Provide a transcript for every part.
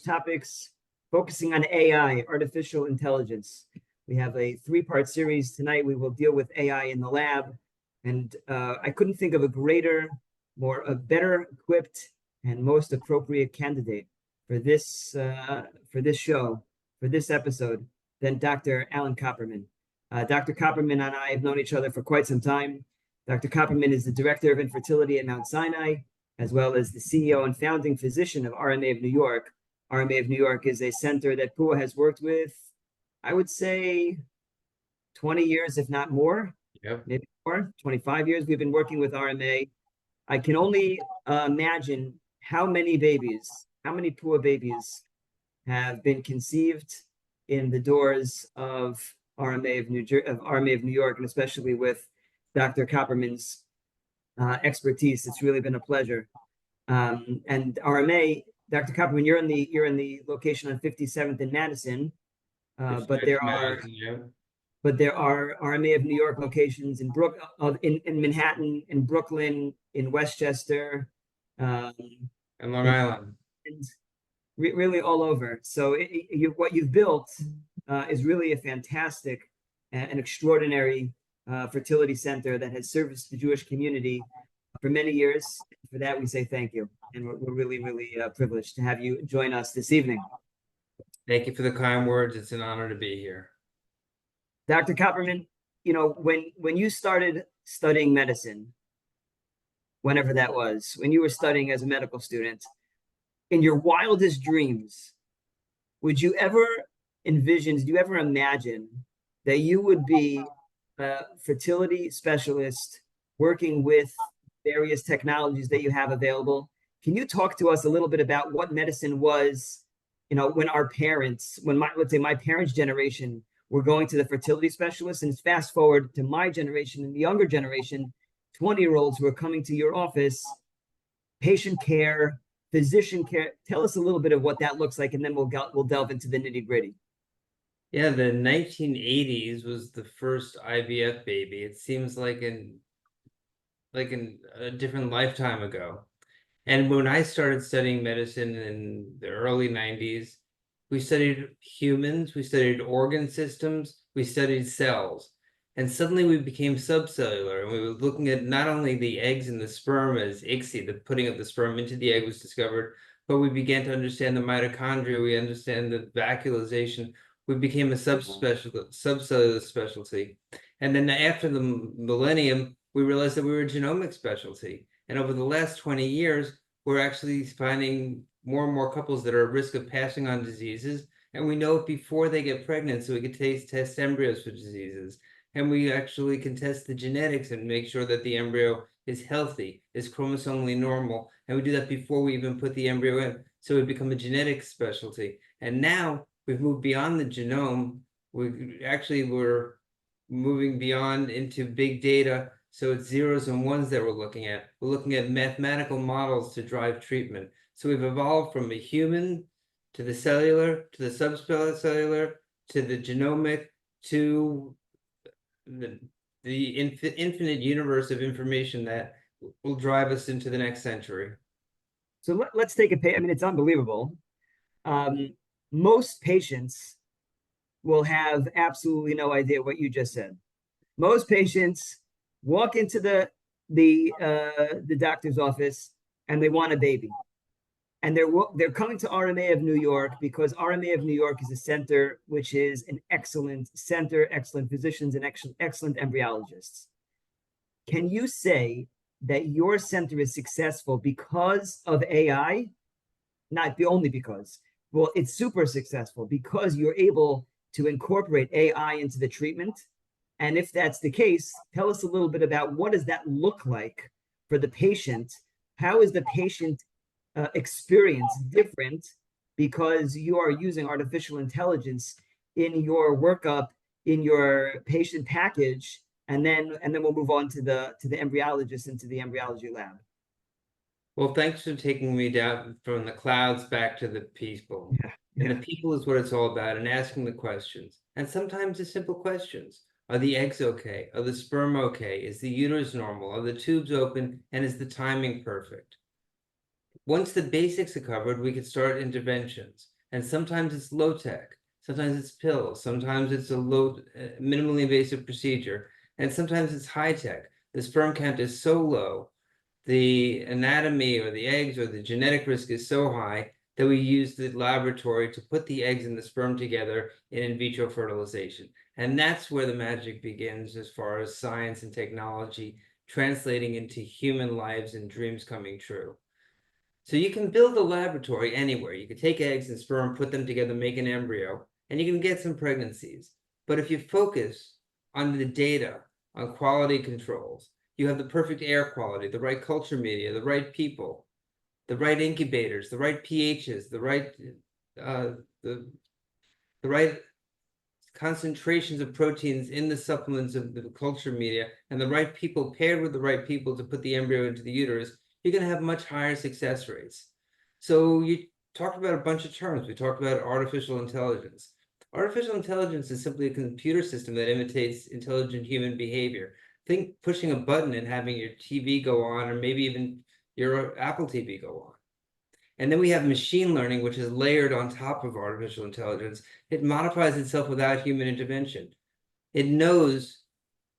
topics focusing on AI, artificial intelligence. We have a three-part series tonight. We will deal with AI in the lab, and I couldn't think of a better equipped and most appropriate candidate for this show, for this episode, than Dr. Alan Copperman. Dr. Copperman and I have known each other for quite some time. Dr. Copperman is the Director of Infertility at Mount Sinai, as well as the CEO and founding physician of RMA of New York. RMA of New York is a center that PUAH has worked with, I would say, 20 years, if not more. Yep. Maybe more, 25 years we've been working with RMA. I can only imagine how many PUAH babies have been conceived in the doors of RMA of New York, and especially with Dr. Copperman's expertise. It's really been a pleasure. And RMA, Dr. Copperman, you're in the location on 57th and Madison, but there are RMA of New York locations in in Manhattan, in Brooklyn, in Westchester, and Long Island, and really all over. So what you've built is really a fantastic and extraordinary fertility center that has serviced the Jewish community for many years. For that, we say thank you. And we're really, really privileged to have you join us this evening. Thank you for the kind words. It's an honor to be here. Dr. Copperman, when you started studying medicine, whenever that was, when you were studying as a medical student, in your wildest dreams, did you ever imagine that you would be a fertility specialist working with various technologies that you have available? Can you talk to us a little bit about what medicine was, when my parents' generation were going to the fertility specialist, and fast forward to my generation and the younger generation, 20-year-olds who are coming to your office, patient care, physician care. Tell us a little bit of what that looks like, and then we'll delve into the nitty-gritty. Yeah, the 1980s was the first IVF baby. It seems like a different lifetime ago. And when I started studying medicine in the early 90s, we studied humans, we studied organ systems, we studied cells. And suddenly we became subcellular, and we were looking at not only the eggs and the sperm as ICSI, the putting of the sperm into the egg was discovered, but we began to understand the mitochondria, we understand the vacuolization. We became a subcellular specialty. And then after the millennium, we realized that we were a genomic specialty. And over the last 20 years, we're actually finding more and more couples that are at risk of passing on diseases. And we know it before they get pregnant, so we can test embryos for diseases. And we actually can test the genetics and make sure that the embryo is healthy, is chromosomally normal. And we do that before we even put the embryo in. So we become a genetic specialty. And now we've moved beyond the genome. We're moving beyond into big data. So it's zeros and ones that we're looking at. We're looking at mathematical models to drive treatment. So we've evolved from a human to the cellular, to the subcellular, to the genomic, to the infinite universe of information that will drive us into the next century. So let's take a page. I mean, it's unbelievable. Most patients will have absolutely no idea what you just said. Most patients walk into the doctor's office and they want a baby, and they're coming to RMA of New York because RMA of New York is a center which is an excellent center, excellent physicians, and excellent embryologists. Can you say that your center is successful because of AI? Not only because. Well, it's super successful because you're able to incorporate AI into the treatment. And if that's the case, tell us a little bit about what does that look like for the patient? How is the patient experience different because you are using artificial intelligence in your workup, in your patient package, and then we'll move on to the embryologist and to the embryology lab. Well, thanks for taking me down from the clouds back to the people. Yeah. And the people is what it's all about, and asking the questions. And sometimes the simple questions. Are the eggs okay? Are the sperm okay? Is the uterus normal? Are the tubes open? And is the timing perfect? once the basics are covered, we could start interventions. And sometimes it's low tech, sometimes it's pills, sometimes it's a minimally invasive procedure, and sometimes it's high tech. The sperm count is so low, the anatomy or the eggs or the genetic risk is so high that we use the laboratory to put the eggs and the sperm together in vitro fertilization. And that's where the magic begins as far as science and technology translating into human lives and dreams coming true. So you can build a laboratory anywhere. You can take eggs and sperm, put them together, make an embryo, and you can get some pregnancies. But if you focus on the data, on quality controls, you have the perfect air quality, the right culture media, the right people, the right incubators, the right pHs, the right concentrations of proteins in the supplements of the culture media, and the right people paired with the right people to put the embryo into the uterus, you're going to have much higher success rates. So you talked about a bunch of terms. We talked about artificial intelligence. Artificial intelligence is simply a computer system that imitates intelligent human behavior. Think pushing a button and having your TV go on, or maybe even your Apple TV go on. And then we have machine learning, which is layered on top of artificial intelligence. It modifies itself without human intervention. It knows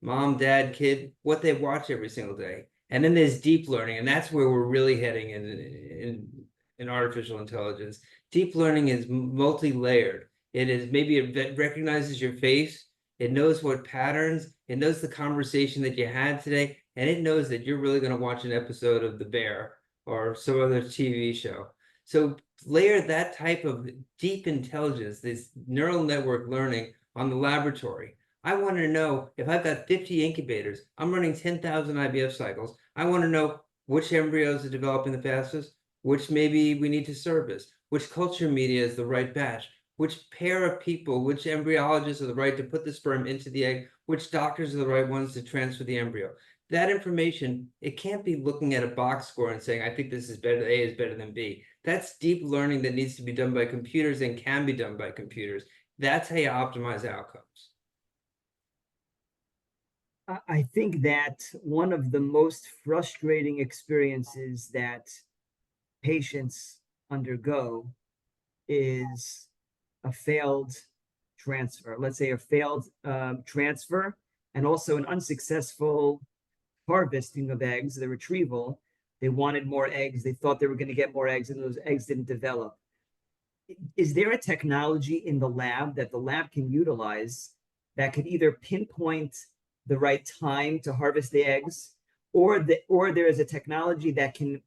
mom, dad, kid, what they watch every single day. And then there's deep learning, and that's where we're really heading in artificial intelligence. Deep learning is multi-layered. It is maybe it recognizes your face, it knows what patterns, it knows the conversation that you had today, and it knows that you're really going to watch an episode of The Bear or some other TV show. So layer that type of deep intelligence, this neural network learning on the laboratory. I want to know if I've got 50 incubators, I'm running 10,000 IVF cycles. I want to know which embryos are developing the fastest, which maybe we need to service, which culture media is the right batch, which pair of people, which embryologists are the right to put the sperm into the egg, which doctors are the right ones to transfer the embryo. That information, it can't be looking at a box score and saying, I think this is better, A is better than B. That's deep learning that needs to be done by computers and can be done by computers. That's how you optimize outcomes. I think that one of the most frustrating experiences that patients undergo is a failed transfer. Let's say a failed transfer and also an unsuccessful harvesting of eggs, the retrieval. They wanted more eggs. They thought they were going to get more eggs, and those eggs didn't develop. Is there a technology in the lab that the lab can utilize that could either pinpoint the right time to harvest the eggs, or there is a technology that can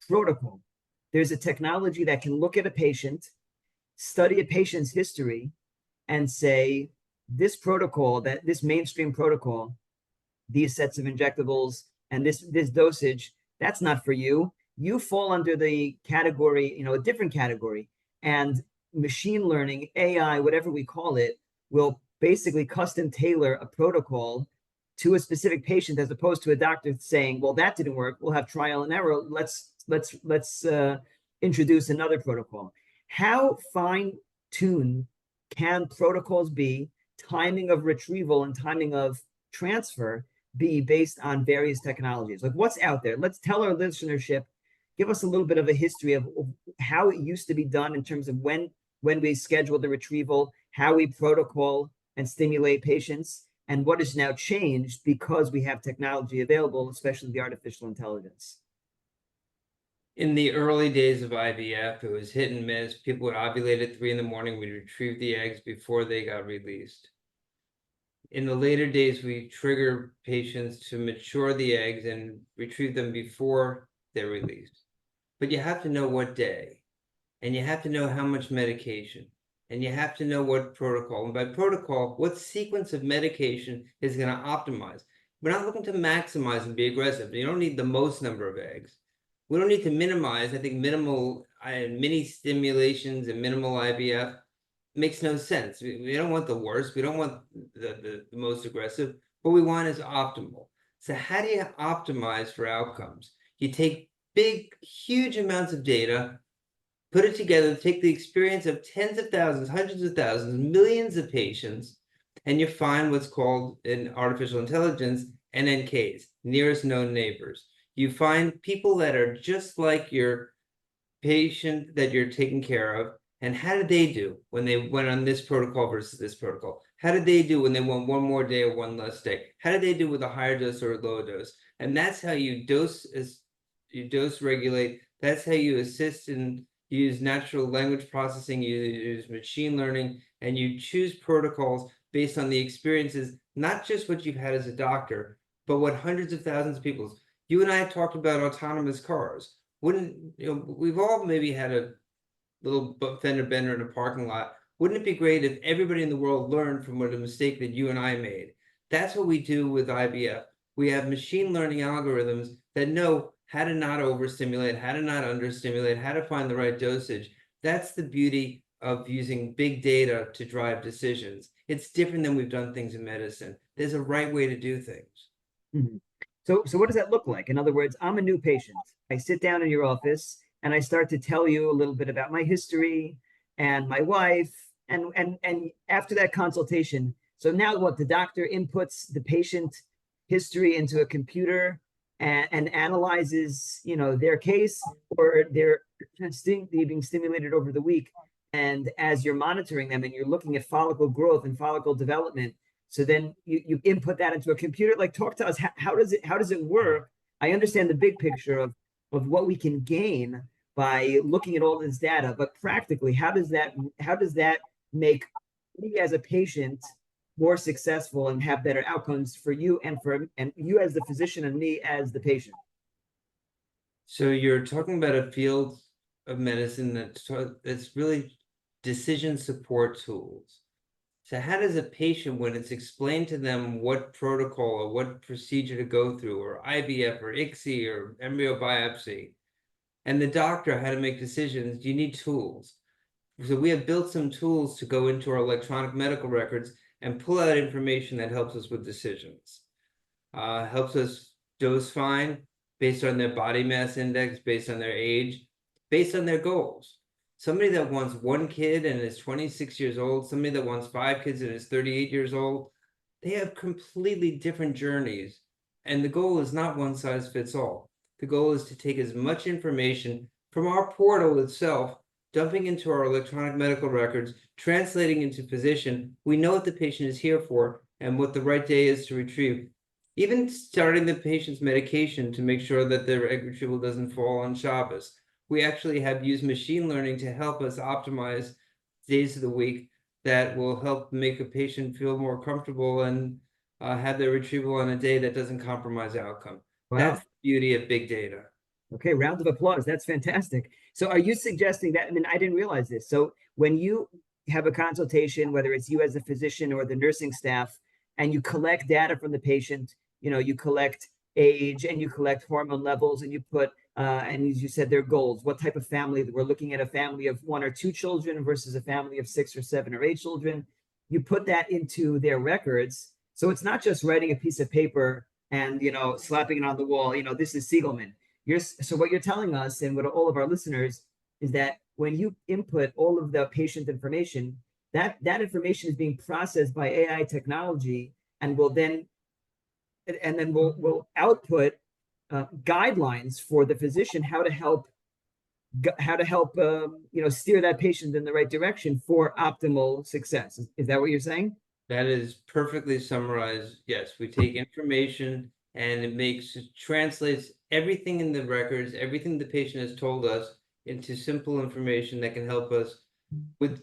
protocol? There's a technology that can look at a patient, study a patient's history, and say, this protocol, that this mainstream protocol, these sets of injectables and this dosage, that's not for you. You fall under the category, a different category. And machine learning, AI, whatever we call it, will basically custom tailor a protocol to a specific patient, as opposed to a doctor saying, well, that didn't work, we'll have trial and error, let's introduce another protocol. How fine-tuned can protocols be, timing of retrieval and timing of transfer be, based on various technologies? Like, what's out there? Let's tell our listenership, give us a little bit of a history of how it used to be done in terms of when we schedule the retrieval, how we protocol and stimulate patients, and what has now changed because we have technology available, especially the artificial intelligence. In the early days of IVF, it was hit and miss. People would ovulate at 3 in the morning. We'd retrieve the eggs before they got released. In the later days, we trigger patients to mature the eggs and retrieve them before they're released. But you have to know what day, and you have to know how much medication, and you have to know what protocol. And by protocol, what sequence of medication is going to optimize. We're not looking to maximize and be aggressive. You don't need the most number of eggs. We don't need to minimize. I think minimal mini stimulations and minimal IVF makes no sense. We don't want the worst. We don't want the most aggressive. What we want is optimal. So how do you optimize for outcomes? You take big, huge amounts of data, put it together, take the experience of tens of thousands, hundreds of thousands, millions of patients, and you find what's called in artificial intelligence NNKs, nearest known neighbors. You find people that are just like your patient that you're taking care of, and how did they do when they went on this protocol versus this protocol? How did they do when they went one more day or one less day? How did they do with a higher dose or a lower dose? And that's how you dose regulate. That's how you assist and use natural language processing, you use machine learning, and you choose protocols based on the experiences, not just what you've had as a doctor, but what hundreds of thousands of people. You and I have talked about autonomous cars. Wouldn't, we've all maybe had a little fender bender in a parking lot. Wouldn't it be great if everybody in the world learned from what a mistake that you and I made? That's what we do with IVF. We have machine learning algorithms that know how to not overstimulate, how to not understimulate, how to find the right dosage. That's the beauty of using big data to drive decisions. It's different than we've done things in medicine. There's a right way to do things. Mhm. So what does that look like? In other words, I'm a new patient. I sit down in your office and I start to tell you a little bit about my history and my wife. And after that consultation, so now what, the doctor inputs the patient history into a computer and analyzes, their case, or they're being stimulated over the week. And as you're monitoring them and you're looking at follicle growth and follicle development, so then you input that into a computer. Like, talk to us. How does it work? I understand the big picture of what we can gain by looking at all this data, but practically, how does that make me as a patient more successful and have better outcomes for you and you as the physician and me as the patient? So you're talking about a field of medicine that's really decision support tools. So how does a patient, when it's explained to them what protocol or what procedure to go through, or IVF or ICSI or embryo biopsy, and the doctor how to make decisions, you need tools. So we have built some tools to go into our electronic medical records and pull out information that helps us with decisions. Helps us dose find based on their body mass index, based on their age, based on their goals. Somebody that wants one kid and is 26 years old, somebody that wants 5 kids and is 38 years old, they have completely different journeys. And the goal is not one size fits all. The goal is to take as much information from our portal itself, dumping into our electronic medical records, translating into physician. We know what the patient is here for and what the right day is to retrieve. Even starting the patient's medication to make sure that their egg retrieval doesn't fall on Shabbos. We actually have used machine learning to help us optimize days of the week that will help make a patient feel more comfortable and have their retrieval on a day that doesn't compromise outcome. Wow. That's the beauty of big data. Okay, round of applause. That's fantastic. So are you suggesting that? I mean, I didn't realize this. So when you have a consultation, whether it's you as a physician or the nursing staff, and you collect data from the patient, you collect age and you collect hormone levels and you put, and as you said, their goals, what type of family, we're looking at a family of 1 or 2 children versus a family of 6 or 7 or 8 children. You put that into their records. So it's not just writing a piece of paper and, slapping it on the wall, this is Segelman. So what you're telling us and what all of our listeners is that when you input all of the patient information, that information is being processed by AI technology and will then will output guidelines for the physician how to help steer that patient in the right direction for optimal success. Is that what you're saying? That is perfectly summarized. Yes, we take information and it translates everything in the records, everything the patient has told us, into simple information that can help us with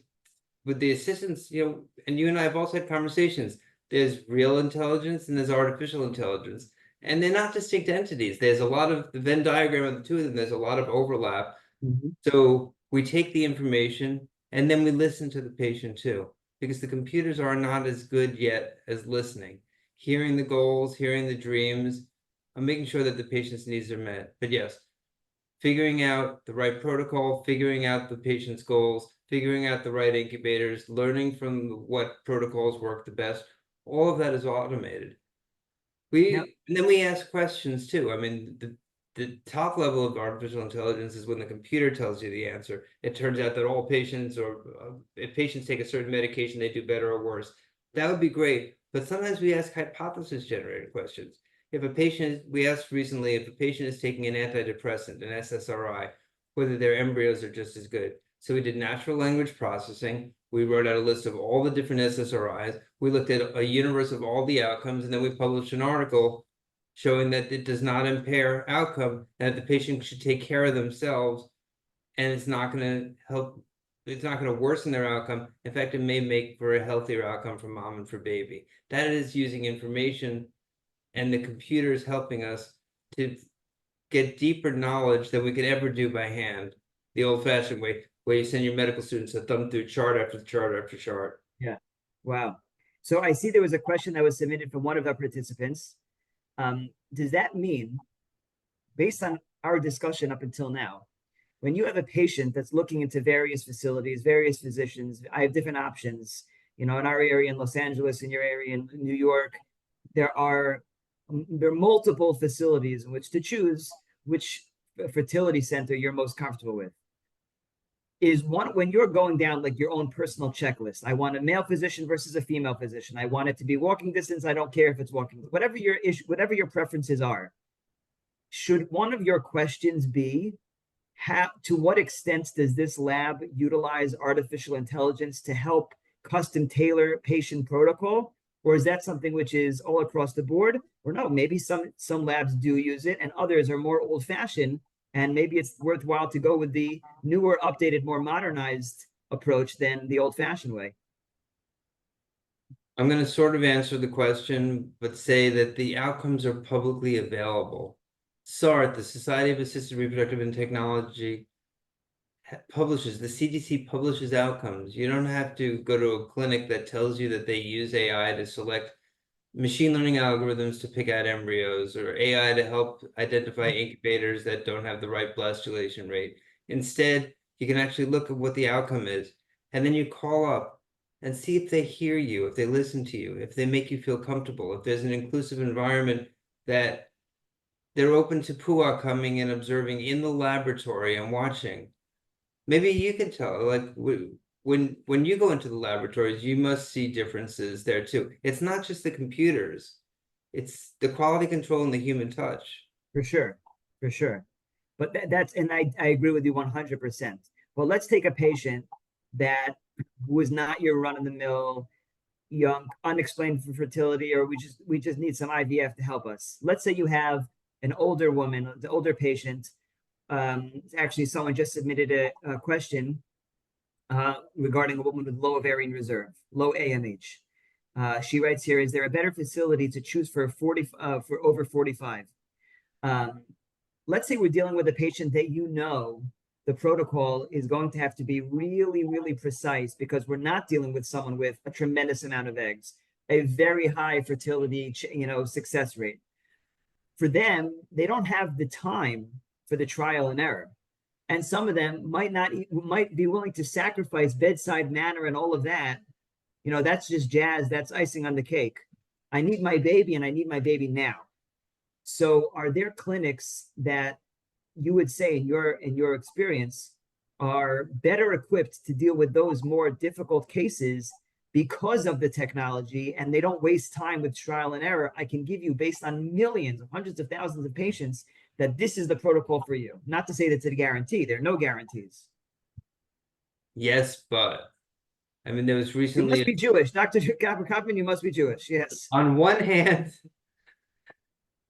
the assistance, and you and I have also had conversations. There's real intelligence and there's artificial intelligence, and they're not distinct entities. There's a lot of the Venn diagram of the two of them. There's a lot of overlap. Mm-hmm. So we take the information and then we listen to the patient too, because the computers are not as good yet as listening, hearing the goals, hearing the dreams, and making sure that the patient's needs are met. But yes, figuring out the right protocol, figuring out the patient's goals, figuring out the right incubators, learning from what protocols work the best, all of that is automated. And then we ask questions too. I mean, the top level of artificial intelligence is when the computer tells you the answer. It turns out that all patients, or if patients take a certain medication, they do better or worse. That would be great. But sometimes we ask hypothesis generated questions. if a patient, we asked recently if a patient is taking an antidepressant, an SSRI, whether their embryos are just as good. So we did natural language processing. We wrote out a list of all the different SSRIs. We looked at a universe of all the outcomes, and then we published an article showing that it does not impair outcome, and that the patient should take care of themselves, and it's not going to help, it's not going to worsen their outcome. In fact, it may make for a healthier outcome for mom and for baby. That is using information, and the computer is helping us to get deeper knowledge than we could ever do by hand, the old-fashioned way, where you send your medical students to thumb through chart after chart after chart. Yeah. Wow. So I see there was a question that was submitted from one of our participants. Does that mean, based on our discussion up until now, when you have a patient that's looking into various facilities, various physicians, I have different options, in our area in Los Angeles, in your area in New York, there are multiple facilities in which to choose which fertility center you're most comfortable with. Is one, when you're going down like your own personal checklist, I want a male physician versus a female physician. I want it to be walking distance. I don't care if it's walking, whatever your issue, whatever your preferences are. Should one of your questions be, to what extent does this lab utilize artificial intelligence to help custom tailor patient protocol? Or is that something which is all across the board? Or no, maybe some labs do use it and others are more old fashioned, and maybe it's worthwhile to go with the newer, updated, more modernized approach than the old fashioned way. I'm going to sort of answer the question, but say that the outcomes are publicly available. SART, the Society of Assisted Reproductive and Technology, publishes, the CDC publishes outcomes. You don't have to go to a clinic that tells you that they use AI to select machine learning algorithms to pick out embryos, or AI to help identify incubators that don't have the right blastulation rate. Instead, you can actually look at what the outcome is, and then you call up and see if they hear you, if they listen to you, if they make you feel comfortable, if there's an inclusive environment that they're open to PUAH coming and observing in the laboratory and watching. Maybe you can tell, like, when you go into the laboratories, you must see differences there too. It's not just the computers, it's the quality control and the human touch. For sure, for sure. But that's, and I agree with you 100%. Well, let's take a patient that was not your run-of-the-mill young unexplained fertility, or we just need some IVF to help us. Let's say you have an older woman, the older patient. Actually, someone just submitted a question regarding a woman with low ovarian reserve, low AMH. She writes here: is there a better facility to choose for for over 45? Let's say we're dealing with a patient that the protocol is going to have to be really, really precise, because we're not dealing with someone with a tremendous amount of eggs, a very high fertility, success rate. For them, they don't have the time for the trial and error. And some of them might be willing to sacrifice bedside manner and all of that. That's just jazz. That's icing on the cake. I need my baby, and I need my baby now. So are there clinics that you would say in your experience are better equipped to deal with those more difficult cases because of the technology, and they don't waste time with trial and error? I can give you, based on millions, hundreds of thousands of patients, that this is the protocol for you. Not to say that's a guarantee. There are no guarantees. Yes, but I mean, there was You recently, must be Jewish. Dr. Copperman, you must be Jewish. Yes. on one hand,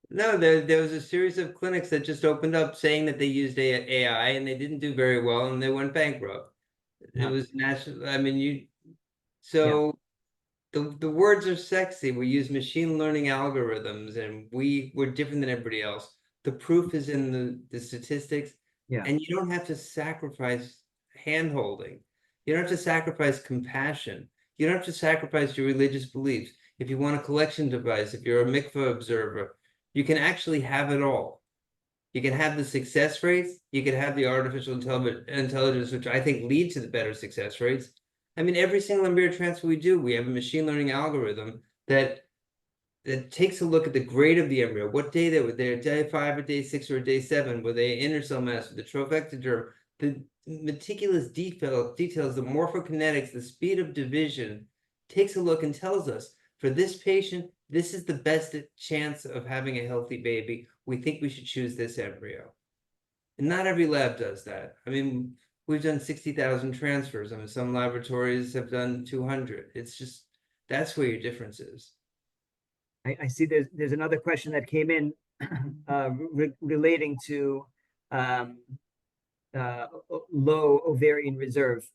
no, there was a series of clinics that just opened up saying that they used AI, and they didn't do very well, and they went bankrupt. It was national. I mean, so the words are sexy. We use machine learning algorithms, and we're different than everybody else. The proof is in the statistics, and you don't have to sacrifice hand-holding. You don't have to sacrifice compassion. You don't have to sacrifice your religious beliefs. If you want a collection device, if you're a mikveh observer, you can actually have it all. You can have the success rates. You can have the artificial intelligence, which I think lead to the better success rates. I mean, every single embryo transfer we do, we have a machine learning algorithm that takes a look at the grade of the embryo. What day they were there, day 5 or day 6 or day 7, were they inner cell mass, the trophectoderm, the meticulous details, the morphokinetics, the speed of division, takes a look and tells us For this patient, this is the best chance of having a healthy baby. We think we should choose this embryo. And not every lab does that. I mean, we've done 60,000 transfers. I mean, some laboratories have done 200. It's just, that's where your difference is. I see there's another question that came in relating to um, low ovarian reserve.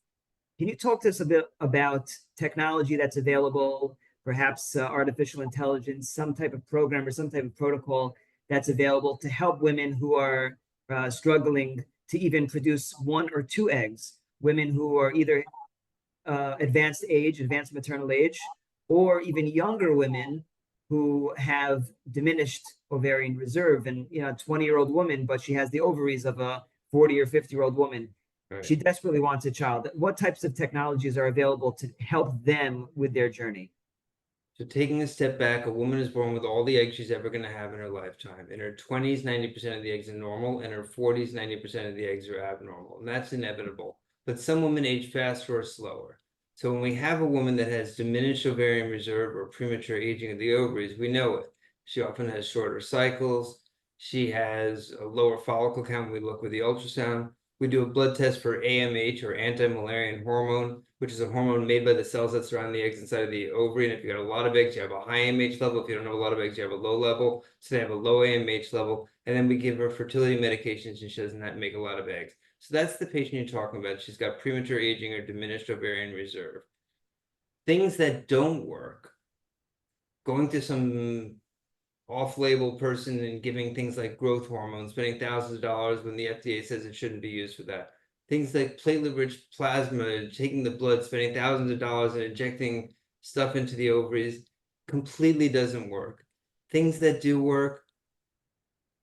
Can you talk to us a bit about technology that's available, perhaps artificial intelligence, some type of program or some type of protocol that's available to help women who are struggling to even produce one or two eggs, women who are either advanced age, advanced maternal age, or even younger women who have diminished ovarian reserve, and 20-year-old woman, but she has the ovaries of a 40 or 50-year-old woman. Right. She desperately wants a child. What types of technologies are available to help them with their journey? So taking a step back, a woman is born with all the eggs she's ever going to have in her lifetime. In her 20s, 90% of the eggs are normal. In her 40s, 90% of the eggs are abnormal. And that's inevitable. But some women age faster or slower. So when we have a woman that has diminished ovarian reserve or premature aging of the ovaries, we know it. She often has shorter cycles. She has a lower follicle count when we look with the ultrasound. We do a blood test for AMH, or anti-Mullerian hormone, which is a hormone made by the cells that surround the eggs inside of the ovary. And if you got a lot of eggs, you have a high AMH level. If you don't have a lot of eggs, you have a low level. So they have a low AMH level. And then we give her fertility medications and she doesn't make a lot of eggs. So that's the patient you're talking about. She's got premature aging or diminished ovarian reserve. Things that don't work, going to some off-label person and giving things like growth hormone, spending thousands of dollars when the FDA says it shouldn't be used for that. Things like platelet-rich plasma, taking the blood, spending thousands of dollars and injecting stuff into the ovaries, completely doesn't work. Things that do work,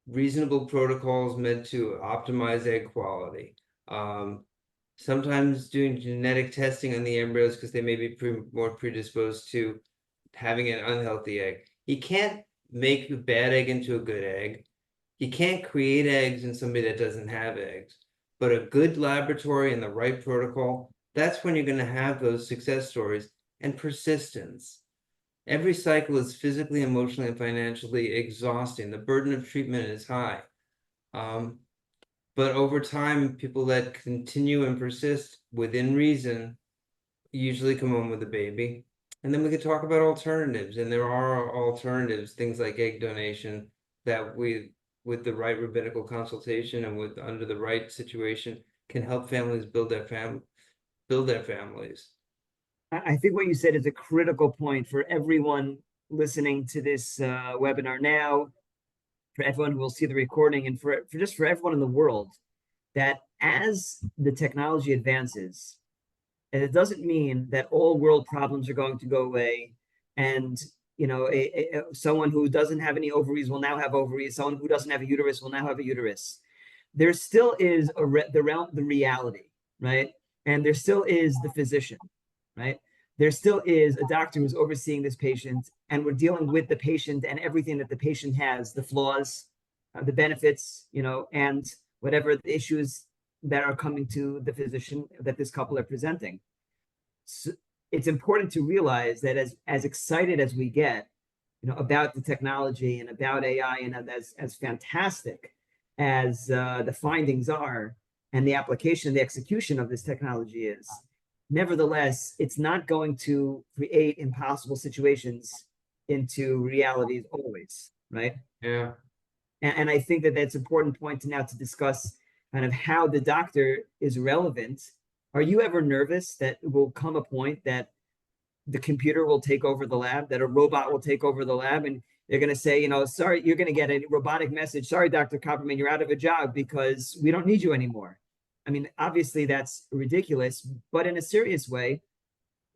reasonable protocols meant to optimize egg quality. Sometimes doing genetic testing on the embryos because they may be more predisposed to having an unhealthy egg. You can't make a bad egg into a good egg. You can't create eggs in somebody that doesn't have eggs. But a good laboratory and the right protocol, that's when you're going to have those success stories. And persistence. Every cycle is physically, emotionally, and financially exhausting. The burden of treatment is high. But over time, people that continue and persist within reason usually come home with a baby. And then we could talk about alternatives. And there are alternatives, things like egg donation, that with the right rabbinical consultation and with under the right situation, can help families build their families. I think what you said is a critical point for everyone listening to this webinar now, for everyone who will see the recording, and for just for everyone in the world, that as the technology advances, and it doesn't mean that all world problems are going to go away, and someone who doesn't have any ovaries will now have ovaries, someone who doesn't have a uterus will now have a uterus. There still is the reality, right? And there still is the physician, right? There still is a doctor who's overseeing this patient, and we're dealing with the patient and everything that the patient has, the flaws, the benefits, and whatever the issues that are coming to the physician that this couple are presenting. So it's important to realize that as excited as we get, about the technology and about AI, and as fantastic as the findings are, and the application, the execution of this technology is, nevertheless, it's not going to create impossible situations into realities always, right? Yeah. And I think that that's an important point to now to discuss kind of how the doctor is relevant. Are you ever nervous that it will come a point that the computer will take over the lab, that a robot will take over the lab, and they're going to say, sorry, you're going to get a robotic message. Sorry, Dr. Copperman, you're out of a job because we don't need you anymore. I mean, obviously that's ridiculous, but in a serious way,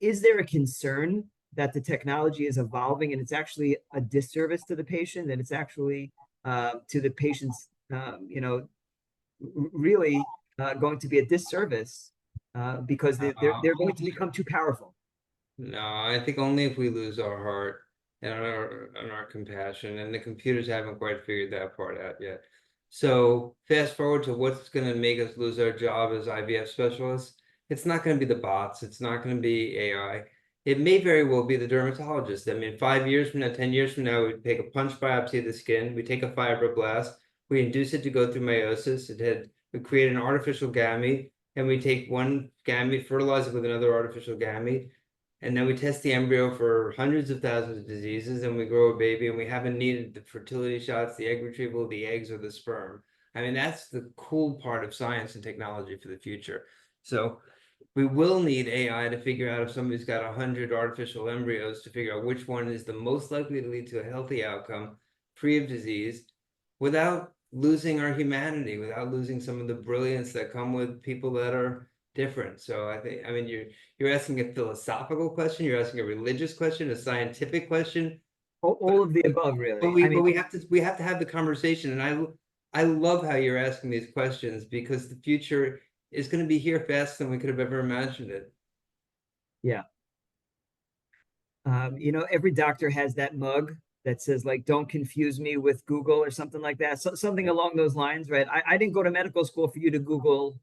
is there a concern that the technology is evolving and it's actually a disservice to the patient, that it's actually to the patient's, really going to be a disservice because they're going to become too powerful? No, I think only if we lose our heart and our compassion, and the computers haven't quite figured that part out yet. So fast forward to what's going to make us lose our job as IVF specialists. It's not going to be the bots. It's not going to be AI. It may very well be the dermatologist. I mean, 5 years from now, 10 years from now, we take a punch biopsy of the skin, we take a fibroblast, we induce it to go through meiosis. We create an artificial gamete, and we take one gamete, fertilize it with another artificial gamete, and then we test the embryo for hundreds of thousands of diseases, and we grow a baby, and we haven't needed the fertility shots, the egg retrieval, the eggs, or the sperm. I mean, that's the cool part of science and technology for the future. So we will need AI to figure out if somebody's got 100 artificial embryos, to figure out which one is the most likely to lead to a healthy outcome, free of disease, without losing our humanity, without losing some of the brilliance that come with people that are different. So I mean, you're asking a philosophical question, you're asking a religious question, a scientific question. All of the above, really. But we have to have the conversation, and I love how you're asking these questions, because the future is going to be here faster than we could have ever imagined it. Yeah. You know, every doctor has that mug that says, like, don't confuse me with Google or something like that. So something along those lines, right? I didn't go to medical school for you to Google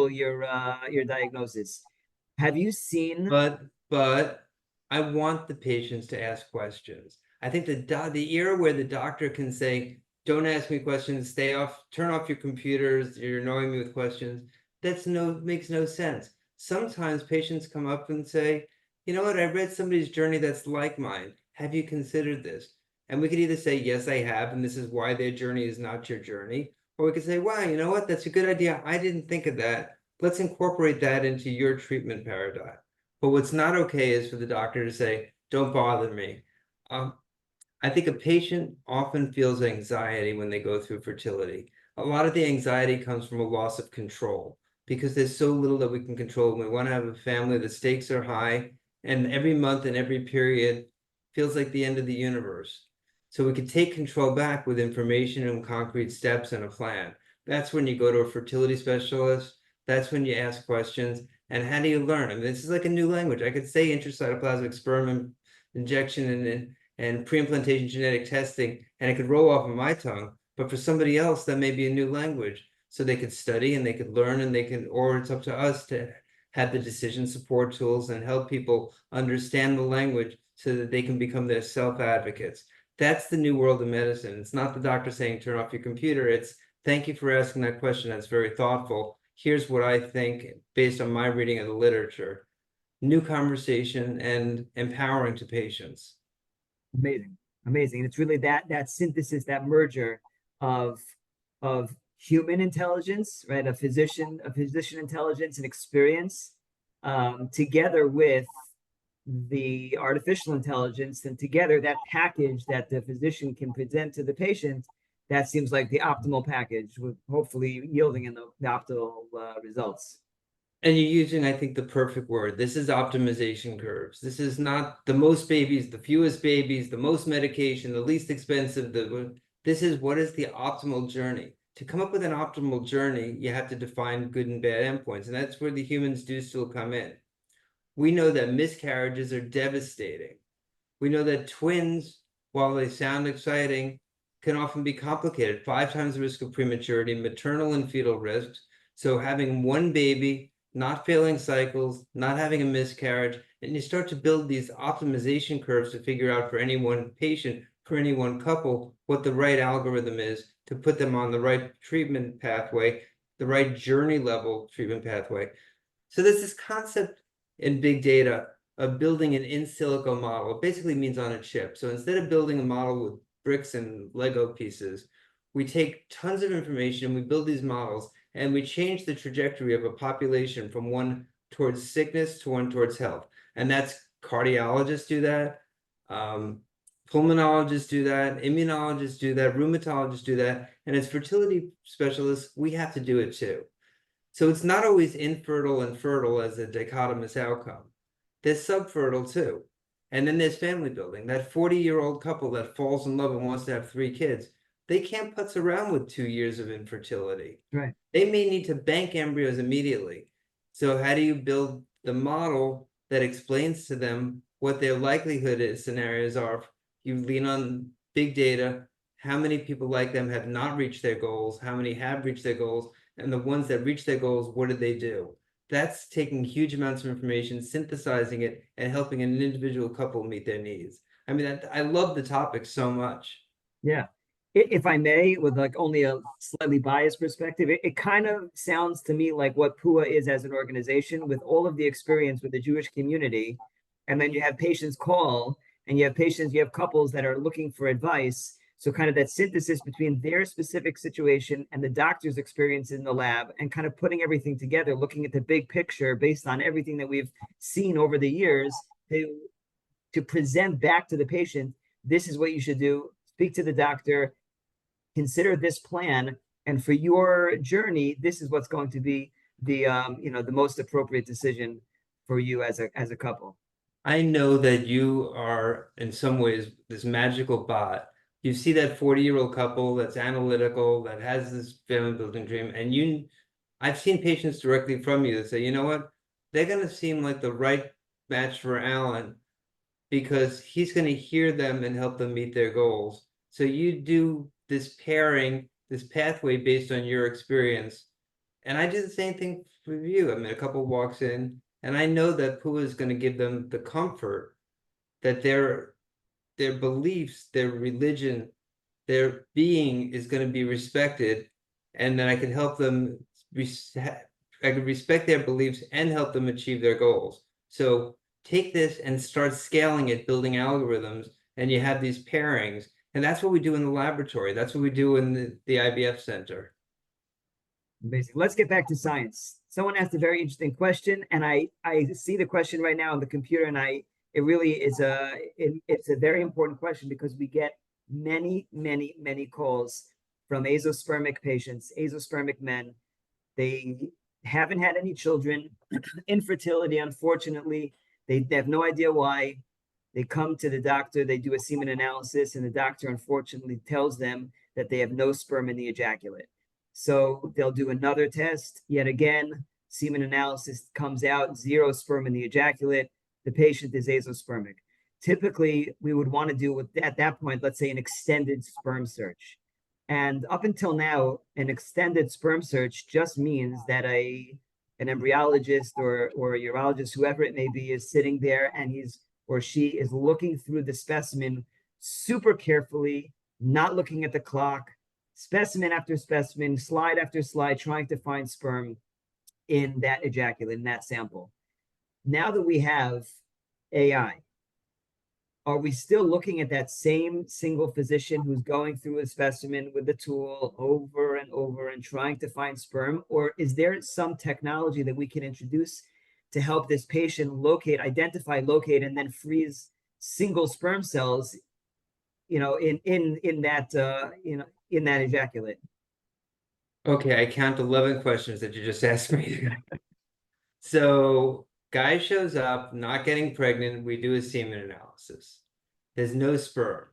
your diagnosis. Have you seen? But I want the patients to ask questions. I think the era where the doctor can say, don't ask me questions, turn off your computers, you're annoying me with questions, makes no sense. Sometimes patients come up and say, you know what, I read somebody's journey that's like mine. Have you considered this? And we could either say, yes, I have, and this is why their journey is not your journey. Or we could say, wow, you know what, that's a good idea. I didn't think of that. Let's incorporate that into your treatment paradigm. But what's not okay is for the doctor to say, don't bother me. I think a patient often feels anxiety when they go through fertility. A lot of the anxiety comes from a loss of control, because there's so little that we can control. We want to have a family, the stakes are high, and every month and every period feels like the end of the universe. So we could take control back with information and concrete steps and a plan. That's when you go to a fertility specialist. That's when you ask questions. And how do you learn? I mean, this is like a new language. I could say intracytoplasmic sperm injection and pre-implantation genetic testing, and it could roll off of my tongue. But for somebody else, that may be a new language. So they could study and they could learn, and or it's up to us to have the decision support tools and help people understand the language so that they can become their self-advocates. That's the new world of medicine. It's not the doctor saying, turn off your computer. It's, thank you for asking that question. That's very thoughtful. Here's what I think based on my reading of the literature. New conversation and empowering to patients. Amazing, amazing. And it's really that synthesis, that merger of human intelligence, right? A physician intelligence and experience, together with the artificial intelligence, and together that package that the physician can present to the patient. That seems like the optimal package, with hopefully yielding in the optimal results. And you're using, I think, the perfect word. This is optimization curves. This is not the most babies, the fewest babies, the most medication, the least expensive. This is what is the optimal journey. To come up with an optimal journey, you have to define good and bad endpoints. And that's where the humans do still come in. We know that miscarriages are devastating. We know that twins, while they sound exciting, can often be complicated. 5 times the risk of prematurity, maternal and fetal risks. So having one baby, not failing cycles, not having a miscarriage, and you start to build these optimization curves to figure out for any one patient, for any one couple, what the right algorithm is to put them on the right treatment pathway, the right journey level treatment pathway. So there's this concept in big data of building an in silico model. It basically means on a chip. So instead of building a model with bricks and Lego pieces, we take tons of information and we build these models, and we change the trajectory of a population from one towards sickness to one towards health. And that's cardiologists do that, pulmonologists do that, immunologists do that, rheumatologists do that, and as fertility specialists, we have to do it too. So it's not always infertile and fertile as a dichotomous outcome. There's subfertile too. And then there's family building. That 40-year-old couple that falls in love and wants to have 3 kids, they can't putz around with 2 years of infertility. Right. They may need to bank embryos immediately. So how do you build the model that explains to them what their likelihood scenarios are? You lean on big data. How many people like them have not reached their goals? How many have reached their goals? And the ones that reach their goals, what did they do? That's taking huge amounts of information, synthesizing it, and helping an individual couple meet their needs. I mean, I love the topic so much. Yeah. If I may, with like only a slightly biased perspective, it kind of sounds to me like what PUAH is as an organization with all of the experience with the Jewish community. And then you have patients call and you have couples that are looking for advice. So kind of that synthesis between their specific situation and the doctor's experience in the lab and kind of putting everything together, looking at the big picture based on everything that we've seen over the years to present back to the patient, this is what you should do. Speak to the doctor, consider this plan, and for your journey, this is what's going to be the most appropriate decision for you as a couple. I know that you are, in some ways, this magical bot. You see that 40-year-old couple that's analytical, that has this family building dream, and I've seen patients directly from you that say, you know what, they're going to seem like the right match for Alan because he's going to hear them and help them meet their goals. So you do this pairing, this pathway based on your experience. And I do the same thing for you. I mean, a couple walks in, and I know that PUAH is going to give them the comfort that their beliefs, their religion, their being is going to be respected, and that I can help them. I can respect their beliefs and help them achieve their goals. So take this and start scaling it, building algorithms, and you have these pairings. And that's what we do in the laboratory. That's what we do in the IVF center. Amazing. Let's get back to science. Someone asked a very interesting question, and I see the question right now on the computer, and it really is it's a very important question because we get many calls from azoospermic patients, azoospermic men. They haven't had any children, infertility, unfortunately. They have no idea why. They come to the doctor, they do a semen analysis, and the doctor unfortunately tells them that they have no sperm in the ejaculate. So they'll do another test. Yet again, semen analysis comes out, 0 sperm in the ejaculate. The patient is azoospermic. Typically, we would want to do with at that point, let's say an extended sperm search. And up until now, an extended sperm search just means that an embryologist or a urologist, whoever it may be, is sitting there and he's or she is looking through the specimen super carefully, not looking at the clock, specimen after specimen, slide after slide, trying to find sperm in that ejaculate, in that sample. Now that we have AI, are we still looking at that same single physician who's going through a specimen with the tool over and over and trying to find sperm? Or is there some technology that we can introduce to help this patient identify, locate, and then freeze single sperm cells, in that ejaculate? Okay, I count 11 questions that you just asked me. So guy shows up, not getting pregnant, we do a semen analysis. There's no sperm.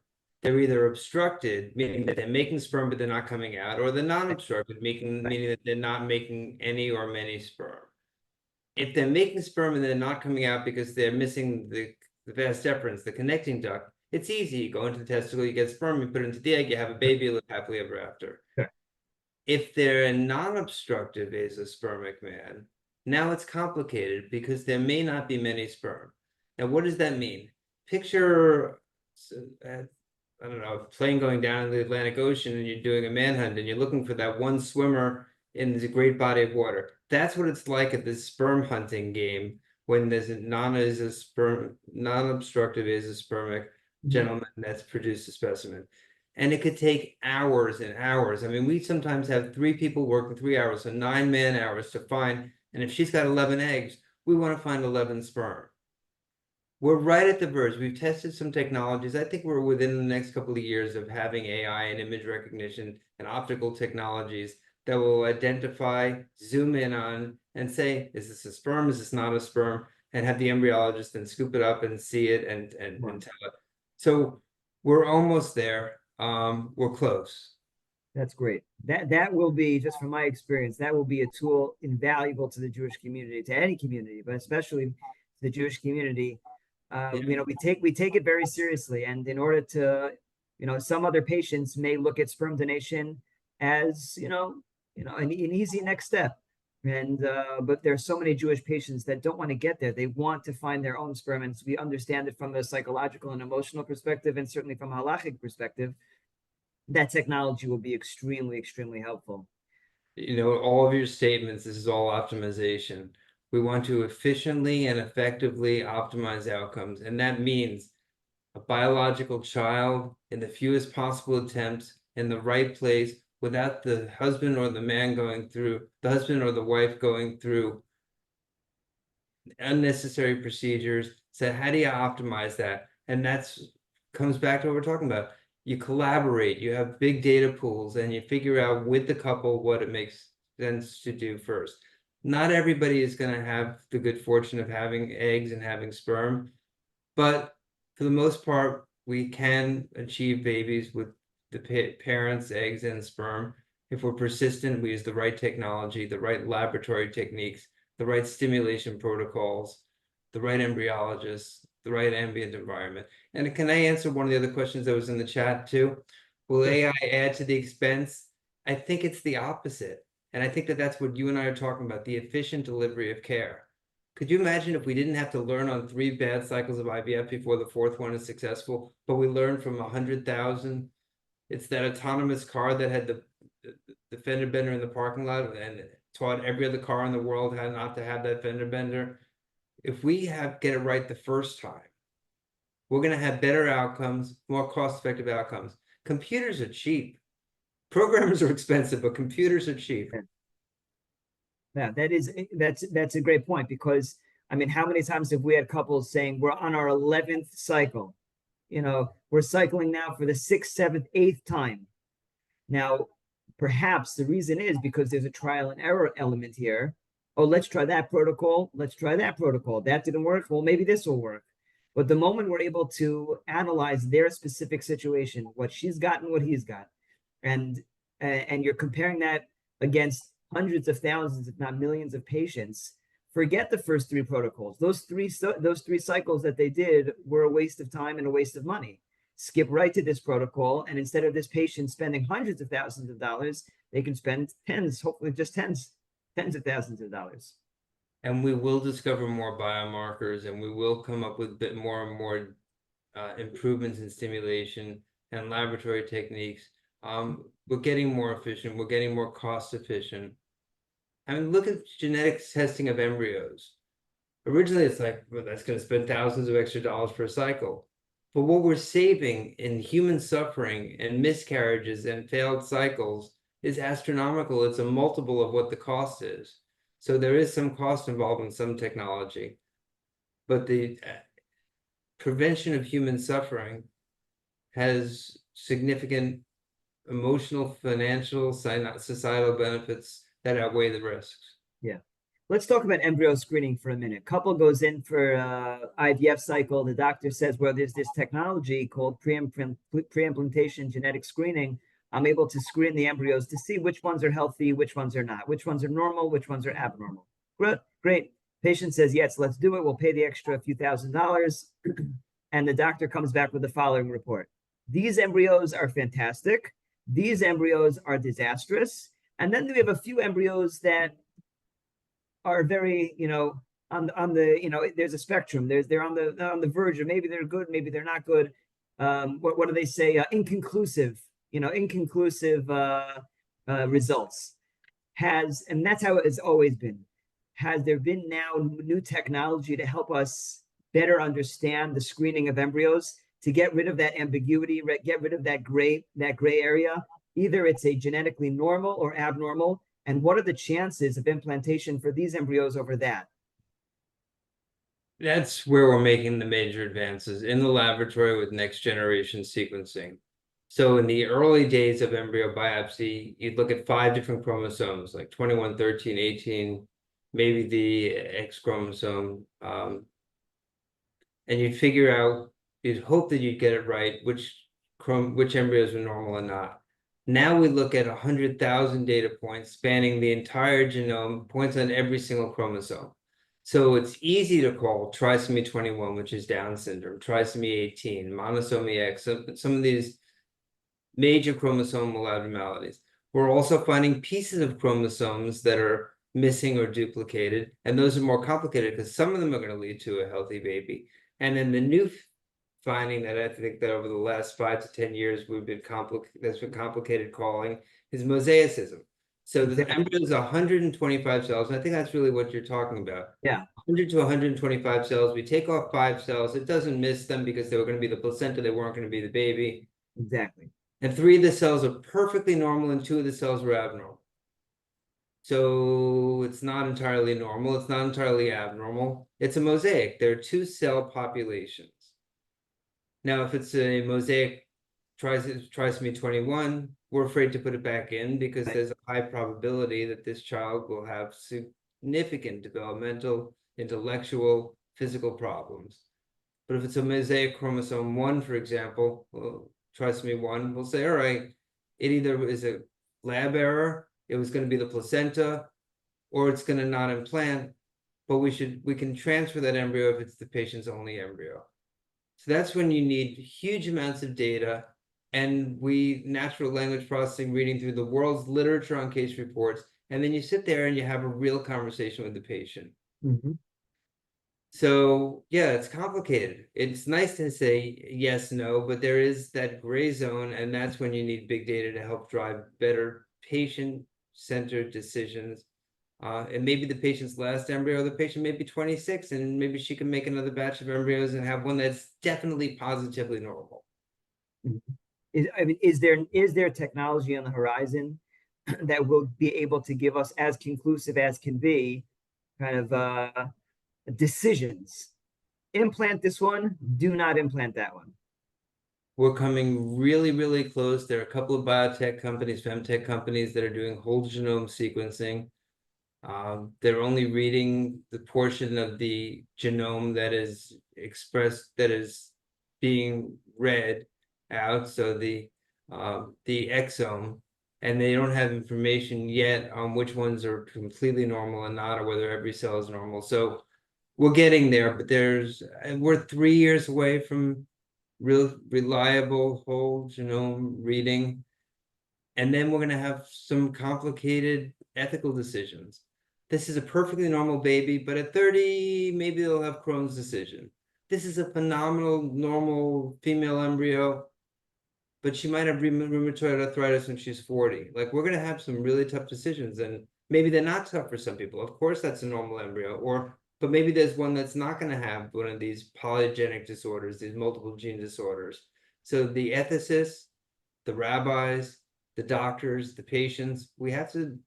They're either obstructed, meaning that they're making sperm but they're not coming out, or they're non-obstructed, meaning that they're not making any or many sperm. If they're making sperm and they're not coming out because they're missing the vas deferens, the connecting duct, it's easy. You go into the testicle, you get sperm, you put it into the egg, you have a baby, you live happily ever after. Sure. If they're a non-obstructive azoospermic man, now it's complicated because there may not be many sperm. Now, what does that mean? Picture, I don't know, a plane going down in the Atlantic Ocean and you're doing a manhunt and you're looking for that one swimmer in the great body of water. That's what it's like at this sperm hunting game when there's a non-obstructive azoospermic gentleman that's produced a specimen. And it could take hours and hours. I mean, we sometimes have 3 people working 3 hours, so 9 man hours to find. And if she's got 11 eggs, we want to find 11 sperm. We're right at the verge. We've tested some technologies. I think we're within the next couple of years of having AI and image recognition and optical technologies that will identify, zoom in on, and say, is this a sperm? Is this not a sperm? And have the embryologist then scoop it up and see it and tell it. So we're almost there. We're close. That's great. That will be, just from my experience, that will be a tool invaluable to the Jewish community, to any community, but especially the Jewish community. We take it very seriously, and in order to, some other patients may look at sperm donation as an easy next step. And but there are so many Jewish patients that don't want to get there. They want to find their own sperm, and so we understand it from a psychological and emotional perspective, and certainly from a halachic perspective. That technology will be extremely, extremely helpful. All of your statements, this is all optimization. We want to efficiently and effectively optimize outcomes, and that means a biological child in the fewest possible attempts in the right place without the husband or the husband or the wife going through unnecessary procedures. So how do you optimize that? And that's comes back to what we're talking about. You collaborate, you have big data pools, and you figure out with the couple what it makes sense to do first. Not everybody is going to have the good fortune of having eggs and having sperm, but for the most part, we can achieve babies with the parents' eggs and sperm. If we're persistent, we use the right technology, the right laboratory techniques, the right stimulation protocols, the right embryologists, the right ambient environment. And can I answer one of the other questions that was in the chat too? Will AI add to the expense? I think it's the opposite. And I think that that's what you and I are talking about, the efficient delivery of care. Could you imagine if we didn't have to learn on 3 bad cycles of IVF before the 4th one is successful, but we learned from 100,000? It's that autonomous car that had the fender bender in the parking lot and taught every other car in the world how not to have that fender bender. If we get it right the first time, we're going to have better outcomes, more cost-effective outcomes. Computers are cheap. Programmers are expensive, but computers are cheap. Yeah, that's a great point, because I mean, how many times have we had couples saying we're on our 11th cycle? We're cycling now for the 6th, 7th, 8th time. Now, perhaps the reason is because there's a trial and error element here. Oh, let's try that protocol. Let's try that protocol. That didn't work. Well, maybe this will work. But the moment we're able to analyze their specific situation, what she's got and what he's got, and you're comparing that against hundreds of thousands, if not millions of patients, forget the first 3 protocols. Those three cycles that they did were a waste of time and a waste of money. Skip right to this protocol, and instead of this patient spending hundreds of thousands of dollars, they can spend tens, hopefully just tens of thousands of dollars. And we will discover more biomarkers, and we will come up with a bit more and more improvements in stimulation and laboratory techniques. We're getting more efficient. We're getting more cost efficient. I mean, look at genetics testing of embryos. Originally, it's like, well, that's going to spend thousands of extra dollars per cycle. But what we're saving in human suffering and miscarriages and failed cycles is astronomical. It's a multiple of what the cost is. So there is some cost involved in some technology, but the prevention of human suffering has significant emotional, financial, societal benefits that outweigh the risks. Yeah. Let's talk about embryo screening for a minute. Couple goes in for IVF cycle. The doctor says, well, there's this technology called pre-implantation genetic screening. I'm able to screen the embryos to see which ones are healthy, which ones are not, which ones are normal, which ones are abnormal. Great. Patient says, yes, let's do it. We'll pay the extra few $1,000s. And the doctor comes back with the following report. These embryos are fantastic. These embryos are disastrous. And then we have a few embryos that are very, on the, there's a spectrum. They're on the verge, or maybe they're good, maybe they're not good. What do they say? Inconclusive. Inconclusive results. And that's how it has always been. Has there been now new technology to help us better understand the screening of embryos, to get rid of that ambiguity, get rid of that gray area? Either it's a genetically normal or abnormal, and what are the chances of implantation for these embryos over that? That's where we're making the major advances in the laboratory with next generation sequencing. So in the early days of embryo biopsy, you'd look at 5 different chromosomes, like 21, 13, 18, maybe the X chromosome. And you'd hope that you'd get it right, which embryos are normal and not. Now we look at 100,000 data points spanning the entire genome, points on every single chromosome. So it's easy to call trisomy 21, which is Down syndrome, trisomy 18, monosomy X, some of these major chromosomal abnormalities. We're also finding pieces of chromosomes that are missing or duplicated, and those are more complicated because some of them are going to lead to a healthy baby. And then the new finding that I think that over the last 5 to 10 years that's been complicated calling is mosaicism. So the embryo is 125 cells, and I think that's really what you're talking about. Yeah, 100 to 125 cells. We take off 5 cells. It doesn't miss them because they were going to be the placenta. They weren't going to be the baby. exactly. And 3 of the cells are perfectly normal, and 2 of the cells were abnormal. So it's not entirely normal. It's not entirely abnormal. It's a mosaic. There are 2 cell populations. Now, if it's a mosaic trisomy 21, we're afraid to put it back in because there's a high probability that this child will have significant developmental, intellectual, physical problems. But if it's a mosaic chromosome 1, for example, trisomy 1, we'll say, all right, it either is a lab error, it was going to be the placenta, or it's going to not implant, but we can transfer that embryo if it's the patient's only embryo. So that's when you need huge amounts of data, and natural language processing, reading through the world's literature on case reports, and then you sit there and you have a real conversation with the patient. Mm-hmm. So yeah, it's complicated. It's nice to say yes, no, but there is that gray zone, and that's when you need big data to help drive better patient-centered decisions. And maybe the patient's last embryo, the patient may be 26, and maybe she can make another batch of embryos and have one that's definitely positively normal. Is there technology on the horizon that will be able to give us as conclusive as can be kind of decisions? Implant this one, do not implant that one. We're coming really, really close. There are a couple of biotech companies, femtech companies that are doing whole genome sequencing. They're only reading the portion of the genome that is expressed, that is being read out, so the exome, and they don't have information yet on which ones are completely normal and not, or whether every cell is normal. So we're getting there, but we're 3 years away from real reliable whole genome reading. And then we're going to have some complicated ethical decisions. This is a perfectly normal baby, but at 30, maybe they'll have Crohn's decision. This is a phenomenal, normal female embryo, but she might have rheumatoid arthritis when she's 40. Like, we're going to have some really tough decisions, and maybe they're not tough for some people. Of course, that's a normal embryo, but maybe there's one that's not going to have one of these polygenic disorders, these multiple gene disorders. So the ethicists, the rabbis, the doctors, the patients, we have to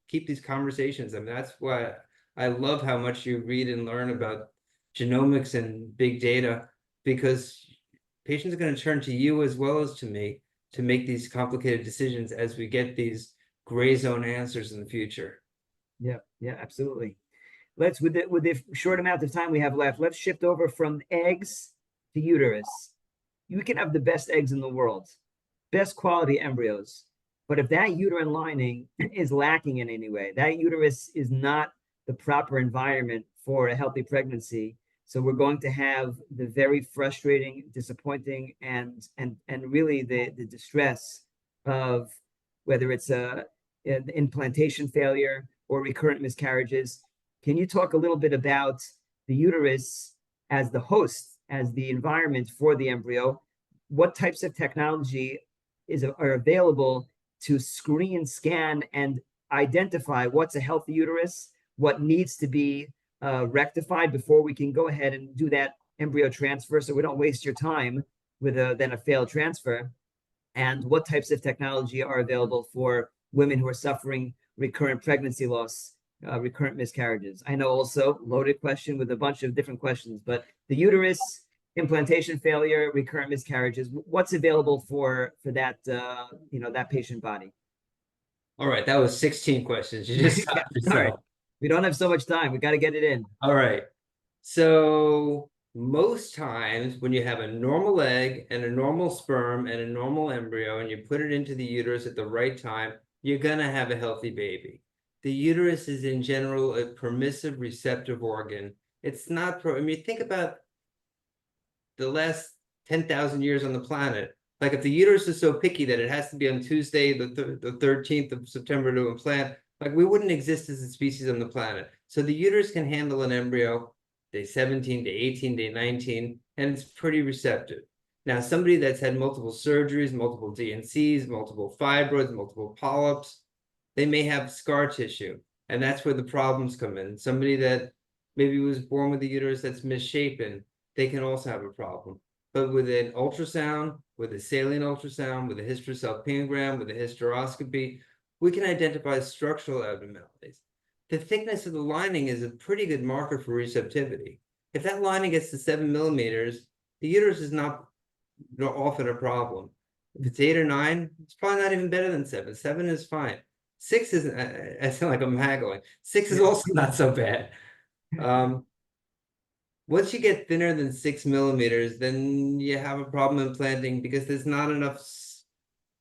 keep these conversations. I mean, that's why I love how much you read and learn about genomics and big data, because patients are going to turn to you as well as to me to make these complicated decisions as we get these gray zone answers in the future. Yeah, absolutely. With the short amount of time we have left, let's shift over from eggs to uterus. You can have the best eggs in the world, best quality embryos, but if that uterine lining is lacking in any way, that uterus is not the proper environment for a healthy pregnancy. So we're going to have the very frustrating, disappointing, and really the distress of whether it's an implantation failure or recurrent miscarriages. Can you talk a little bit about the uterus as the host, as the environment for the embryo? What types of technology are available to screen, scan, and identify what's a healthy uterus, what needs to be rectified before we can go ahead and do that embryo transfer, so we don't waste your time with then a failed transfer, and what types of technology are available for women who are suffering recurrent pregnancy loss, recurrent miscarriages? I know, also loaded question with a bunch of different questions, but the uterus, implantation failure, recurrent miscarriages, what's available for that that patient body? All right, that was 16 questions. You just stopped yourself. Sorry, we don't have so much time. We got to get it in. All right. So most times when you have a normal egg and a normal sperm and a normal embryo, and you put it into the uterus at the right time, you're gonna have a healthy baby. The uterus is in general a permissive receptive organ. It's not I mean, think about the last 10,000 years on the planet. Like, if the uterus is so picky that it has to be on Tuesday, the 13th of September to implant, Like we wouldn't exist as a species on the planet. So the uterus can handle an embryo day 17, day 18, day 19, and it's pretty receptive. Now, somebody that's had multiple surgeries, multiple DNCs, multiple fibroids, multiple polyps, they may have scar tissue. And that's where the problems come in. Somebody that maybe was born with a uterus that's misshapen, they can also have a problem. But with an ultrasound, with a saline ultrasound, with a hysterosalpingogram, with a hysteroscopy, we can identify structural abnormalities. The thickness of the lining is a pretty good marker for receptivity. If that lining gets to 7 millimeters, the uterus is not often a problem. If it's 8 or 9, it's probably not even better than 7. 7 is fine. 6 is, I sound like I'm haggling. 6 is also not so bad. Once you get thinner than 6 millimeters, then you have a problem implanting because there's not enough.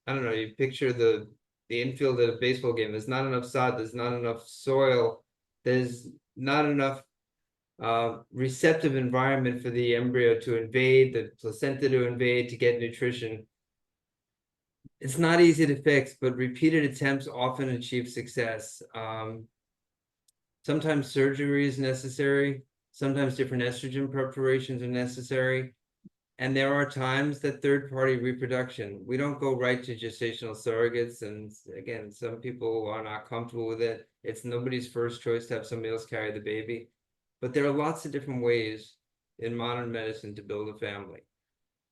I don't know. You picture the infield at a baseball game. There's not enough sod. There's not enough soil. There's not enough receptive environment for the embryo to invade, the placenta to invade, to get nutrition. It's not easy to fix, but repeated attempts often achieve success. Sometimes surgery is necessary. Sometimes different estrogen preparations are necessary. And there are times that third-party reproduction, we don't go right to gestational surrogates. And again, some people are not comfortable with it. It's nobody's first choice to have somebody else carry the baby. But there are lots of different ways in modern medicine to build a family.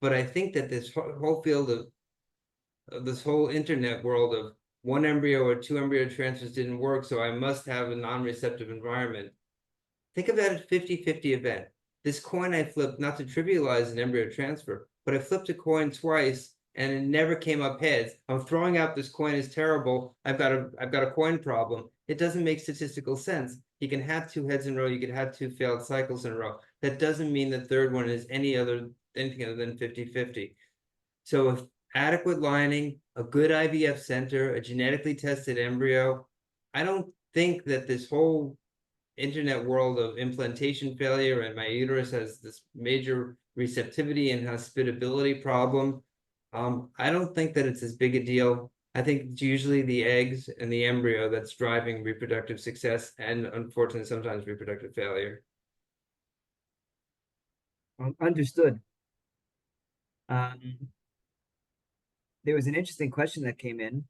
But I think that this whole field of this whole internet world of one embryo or 2 embryo transfers didn't work, so I must have a non-receptive environment. Think about it 50-50 event. This coin I flipped, not to trivialize an embryo transfer, but I flipped a coin twice and it never came up heads. I'm throwing out this coin is terrible. I've got a coin problem. It doesn't make statistical sense. You can have 2 heads in a row. You could have 2 failed cycles in a row. That doesn't mean the third one is anything other than 50-50. So if adequate lining, a good IVF center, a genetically tested embryo, I don't think that this whole internet world of implantation failure and my uterus has this major receptivity and hospitability problem. I don't think that it's as big a deal. I think it's usually the eggs and the embryo that's driving reproductive success and unfortunately sometimes reproductive failure. Understood. There was an interesting question that came in.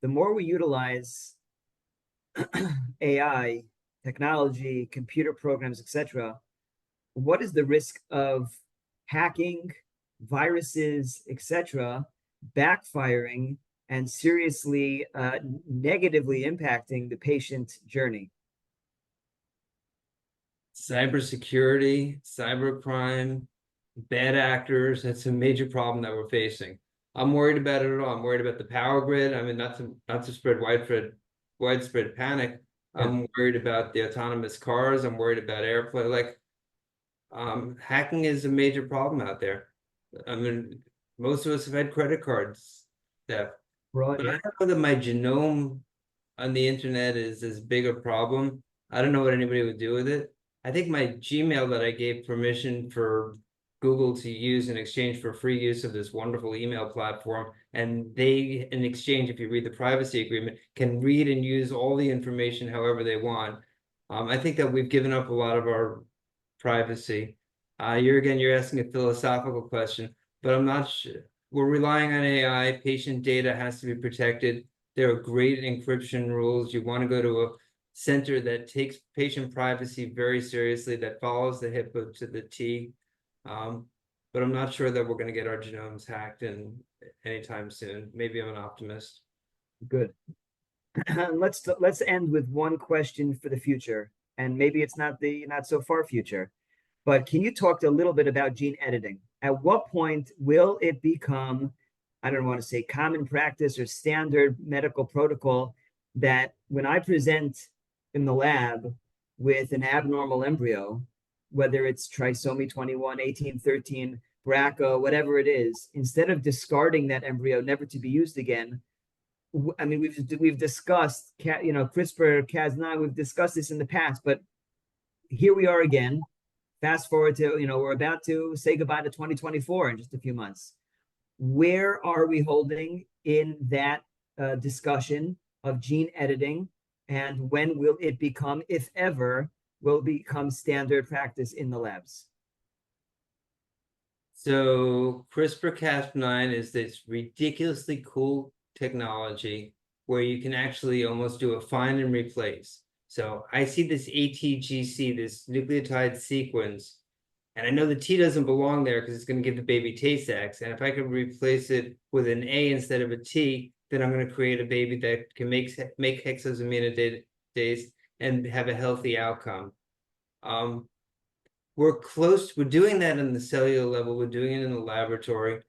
The more we utilize AI, technology, computer programs, etc., what is the risk of hacking, viruses, etc., backfiring and seriously negatively impacting the patient journey? Cybersecurity, cybercrime, bad actors, that's a major problem that we're facing. I'm worried about it at all. I'm worried about the power grid. I mean, not to spread widespread panic. I'm worried about the autonomous cars. I'm worried about airplane. Like, hacking is a major problem out there. I mean, most of us have had credit cards theft. Right. But I don't know that my genome on the internet is as big a problem. I don't know what anybody would do with it. I think my Gmail that I gave permission for Google to use in exchange for free use of this wonderful email platform, and they, in exchange, if you read the privacy agreement, can read and use all the information however they want. I think that we've given up a lot of our privacy. You're asking a philosophical question, but I'm not sure. We're relying on AI. Patient data has to be protected. There are great encryption rules. You want to go to a center that takes patient privacy very seriously, that follows the HIPAA to the T. But I'm not sure that we're going to get our genomes hacked in anytime soon. Maybe I'm an optimist. Good. Let's end with one question for the future, and maybe it's not the not so far future, but can you talk a little bit about gene editing? At what point will it become, I don't want to say common practice or standard medical protocol, that when I present in the lab with an abnormal embryo, whether it's trisomy 21, 18, 13, BRCA, whatever it is, instead of discarding that embryo never to be used again, I mean, we've discussed, CRISPR, Cas9, we've discussed this in the past, but here we are again. Fast forward to, we're about to say goodbye to 2024 in just a few months. Where are we holding in that discussion of gene editing? And when will it become, if ever, will become standard practice in the labs? So CRISPR-Cas9 is this ridiculously cool technology where you can actually almost do a find and replace. So I see this ATGC, this nucleotide sequence, and I know the T doesn't belong there because it's going to give the baby Tay-Sachs. And if I could replace it with an A instead of a T, then I'm going to create a baby that can make hexosaminidase and have a healthy outcome. We're doing that in the cellular level, we're doing it in the laboratory.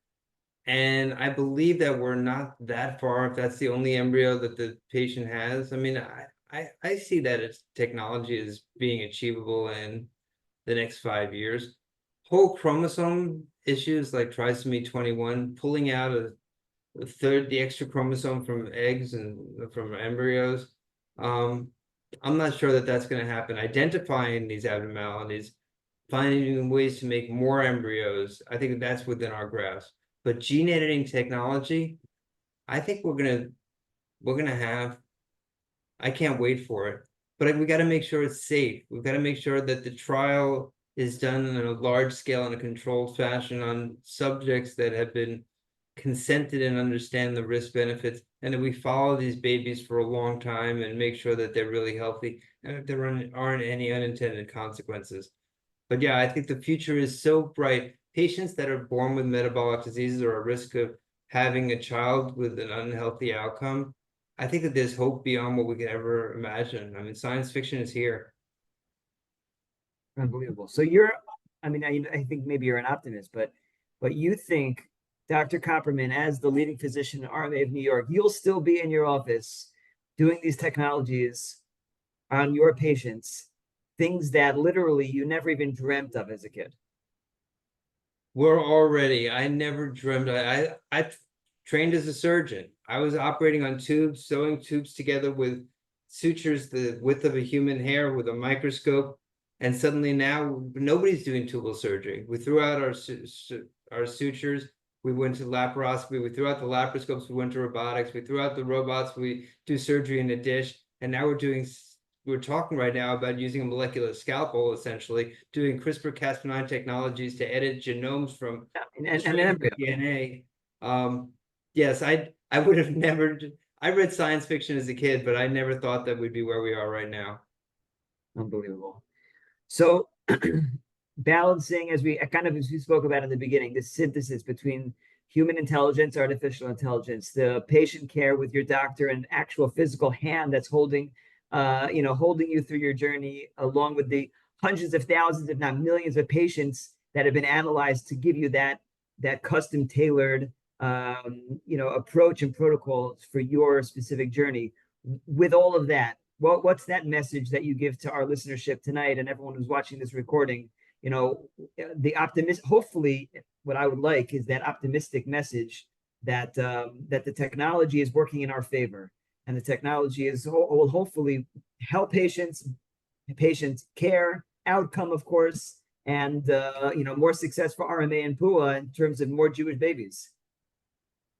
And I believe that we're not that far if that's the only embryo that the patient has. I mean, I see that as technology is being achievable in the next 5 years. Whole chromosome issues like trisomy 21, pulling out a third, the extra chromosome from eggs and from embryos. I'm not sure that that's going to happen. Identifying these abnormalities, finding ways to make more embryos, I think that's within our grasp. But gene editing technology, I think we're gonna have. I can't wait for it. But we got to make sure it's safe. We've got to make sure that the trial is done in a large scale in a controlled fashion on subjects that have been consented and understand the risk benefits, and that we follow these babies for a long time and make sure that they're really healthy and that there aren't any unintended consequences. But yeah, I think the future is so bright. Patients that are born with metabolic diseases are at risk of having a child with an unhealthy outcome. I think that there's hope beyond what we could ever imagine. I mean, science fiction is here. Unbelievable. So you're, I mean, I think maybe you're an optimist, but you think Dr. Copperman, as the leading physician in RMA of New York, you'll still be in your office doing these technologies on your patients, things that literally you never even dreamt of as a kid. I never dreamed, I trained as a surgeon. I was operating on tubes, sewing tubes together with sutures the width of a human hair with a microscope. And suddenly now nobody's doing tubal surgery. We threw out our sutures. We went to laparoscopy. We threw out the laparoscopes. We went to robotics. We threw out the robots. We do surgery in a dish. And now we're talking right now about using a molecular scalpel, essentially, doing CRISPR-Cas9 technologies to edit genomes from And embryo. DNA. Yes, I would have never. I read science fiction as a kid, but I never thought that we'd be where we are right now. Unbelievable. So balancing, as we spoke about in the beginning, this synthesis between human intelligence, artificial intelligence, the patient care with your doctor, and actual physical hand that's holding, holding you through your journey, along with the hundreds of thousands, if not millions, of patients that have been analyzed to give you that custom tailored, approach and protocols for your specific journey. With all of that, what's that message that you give to our listenership tonight and everyone who's watching this recording? The optimist. Hopefully, what I would like is that optimistic message that that the technology is working in our favor, and the technology will hopefully help patient care outcome, of course, and more success for RMA and PUAH in terms of more Jewish babies.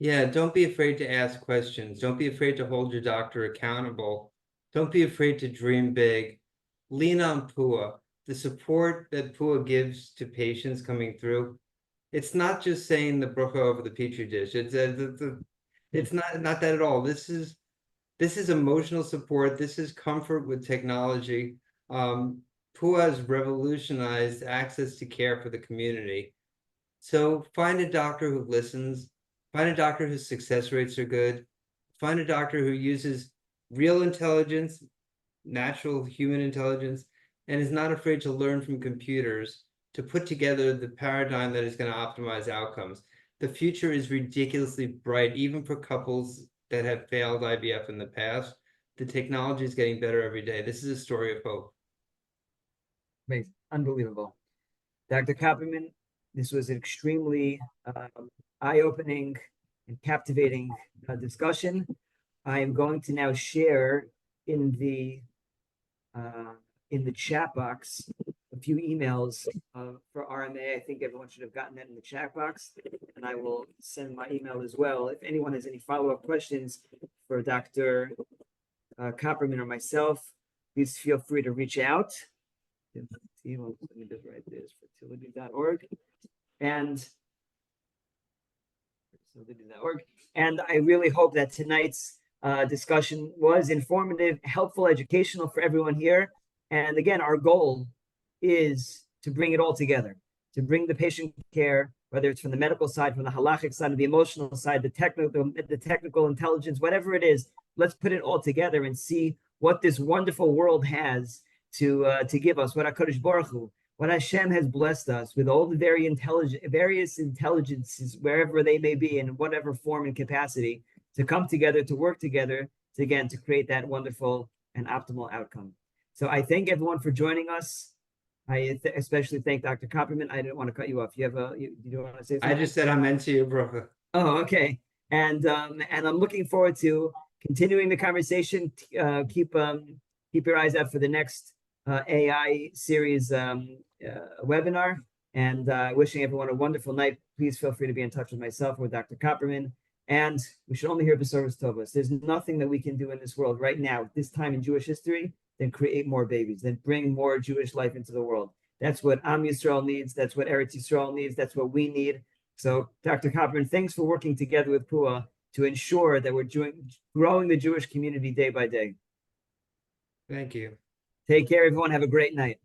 Yeah, don't be afraid to ask questions. Don't be afraid to hold your doctor accountable. Don't be afraid to dream big. Lean on PUAH. The support that PUAH gives to patients coming through, it's not just saying the bracha over the petri dish. It's not that at all. This is emotional support. This is comfort with technology. PUAH has revolutionized access to care for the community. So find a doctor who listens. Find a doctor whose success rates are good. Find a doctor who uses real intelligence, natural human intelligence, and is not afraid to learn from computers to put together the paradigm that is going to optimize outcomes. The future is ridiculously bright, even for couples that have failed IVF in the past. The technology is getting better every day. This is a story of hope. Amazing. Unbelievable. Dr. Copperman, this was an extremely eye-opening and captivating discussion. I am going to now share in the chat box a few emails for RMA. I think everyone should have gotten that in the chat box, and I will send my email as well. If anyone has any follow-up questions for Dr. Copperman or myself, please feel free to reach out. Let me just write this, fertility.org. And And I really hope that tonight's discussion was informative, helpful, educational for everyone here. And again, our goal is to bring it all together, to bring the patient care, whether it's from the medical side, from the halachic side, the emotional side, the technical intelligence, whatever it is. Let's put it all together and see what this wonderful world has to give us. What HaKadosh Baruch Hu, what Hashem has blessed us with, all the various intelligences, wherever they may be, in whatever form and capacity, to come together, to work together, to create that wonderful and optimal outcome. So I thank everyone for joining us. I especially thank Dr. Copperman. I didn't want to cut you off. You want to say something? I just said amen to you, bro. Oh, okay. And I'm looking forward to continuing the conversation. Keep your eyes out for the next AI series webinar, and wishing everyone a wonderful night. Please feel free to be in touch with myself or with Dr. Copperman. And we should only hear Besoros Tovos. There's nothing that we can do in this world right now, at this time in Jewish history, than create more babies, than bring more Jewish life into the world. That's what Am Yisrael needs. That's what Eretz Yisrael needs. That's what we need. So, Dr. Copperman, thanks for working together with PUAH to ensure that we're growing the Jewish community day by day. Thank you. Take care, everyone. Have a great night.